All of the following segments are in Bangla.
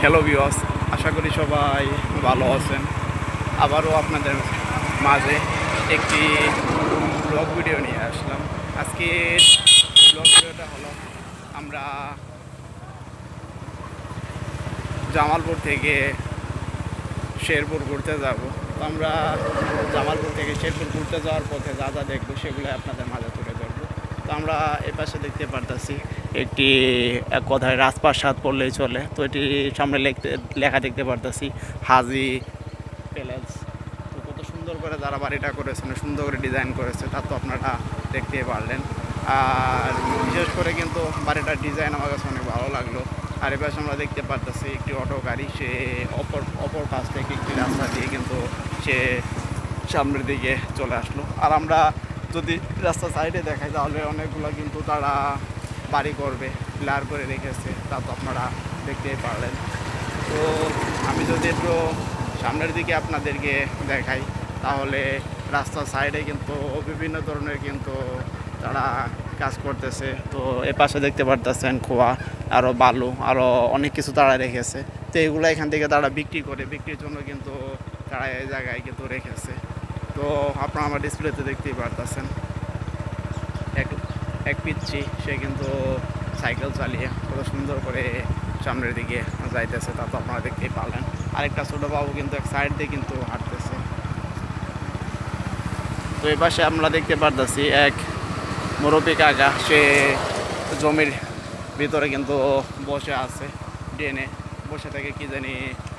হ্যালো ভিউয়ার্স, আশা করি সবাই ভালো আছেন। আবারও আপনাদের মাঝে একটি ব্লগ ভিডিও নিয়ে আসলাম। আজকে ব্লগ ভিডিওটা হলো আমরা জামালপুর থেকে শেরপুর ঘুরতে যাব। তো আমরা জামালপুর থেকে শেরপুর ঘুরতে যাওয়ার পথে যা যা দেখবো সেগুলো আপনাদের মাঝে তুলে ধরবো। তো আমরা এপাশে দেখতে পারতেছি একটি এক কথায় রাজপ্রাসাদ পড়লেই চলে। তো এটি সামনে লেখা দেখতে পারতেছি হাজি প্যালেস। তো কত সুন্দর করে যারা বাড়িটা করেছে, সুন্দর করে ডিজাইন করেছে, তা তো আপনারা দেখতেই পারলেন। আর বিশেষ করে কিন্তু বাড়িটার ডিজাইন আমার কাছে অনেক ভালো লাগলো। আর এবার আমরা দেখতে পারতেছি একটি অটো গাড়ি, সে অপর পাশ থেকে একটি রাস্তা দিয়ে কিন্তু সে সামনের দিকে চলে আসলো। আর আমরা যদি রাস্তা সাইডে দেখাই তাহলে অনেকগুলো কিন্তু তারা বাড়ি করবে প্লেয়ার করে রেখেছে, তা তো আপনারা দেখতেই পারলেন। তো আমি যদি একটু সামনের দিকে আপনাদেরকে দেখাই তাহলে রাস্তার সাইডে কিন্তু বিভিন্ন ধরনের কিন্তু তারা কাজ করতেছে। তো এ পাশে দেখতে পারতেছেন খোয়া, আরও বালু, আরও অনেক কিছু তারা রেখেছে। তো এগুলো এখান থেকে তারা বিক্রি করে, বিক্রির জন্য কিন্তু তারা এই জায়গায় কিন্তু রেখেছে। তো আপনারা আমার ডিসপ্লেতে দেখতেই পারতেছেন এক পিচ্ছি, সে কিন্তু সাইকেল চালিয়ে কত সুন্দর করে সামনের দিকে যাইতেছে, তা তো আপনারা দেখতেই পারলেন। আরেকটা ছোটো বাবু কিন্তু এক সাইড দিয়ে কিন্তু হাঁটতেছে। তো এই পাশে আমরা দেখতে পারতেছি এক মুরব্বী কাকা, সে জমির ভিতরে কিন্তু বসে আছে, ড্রেনে বসে থেকে কী জানি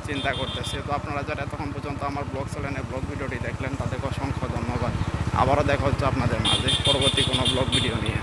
চিন্তা করতেছে। তো আপনারা যারা এতক্ষণ পর্যন্ত আমার ব্লগ চ্যানেলে ব্লগ ভিডিওটি দেখলেন তাদেরকে অসংখ্য ধন্যবাদ। আবারও দেখা হচ্ছে আপনাদের মাঝে পরবর্তী কোনো ব্লগ ভিডিও নিয়ে।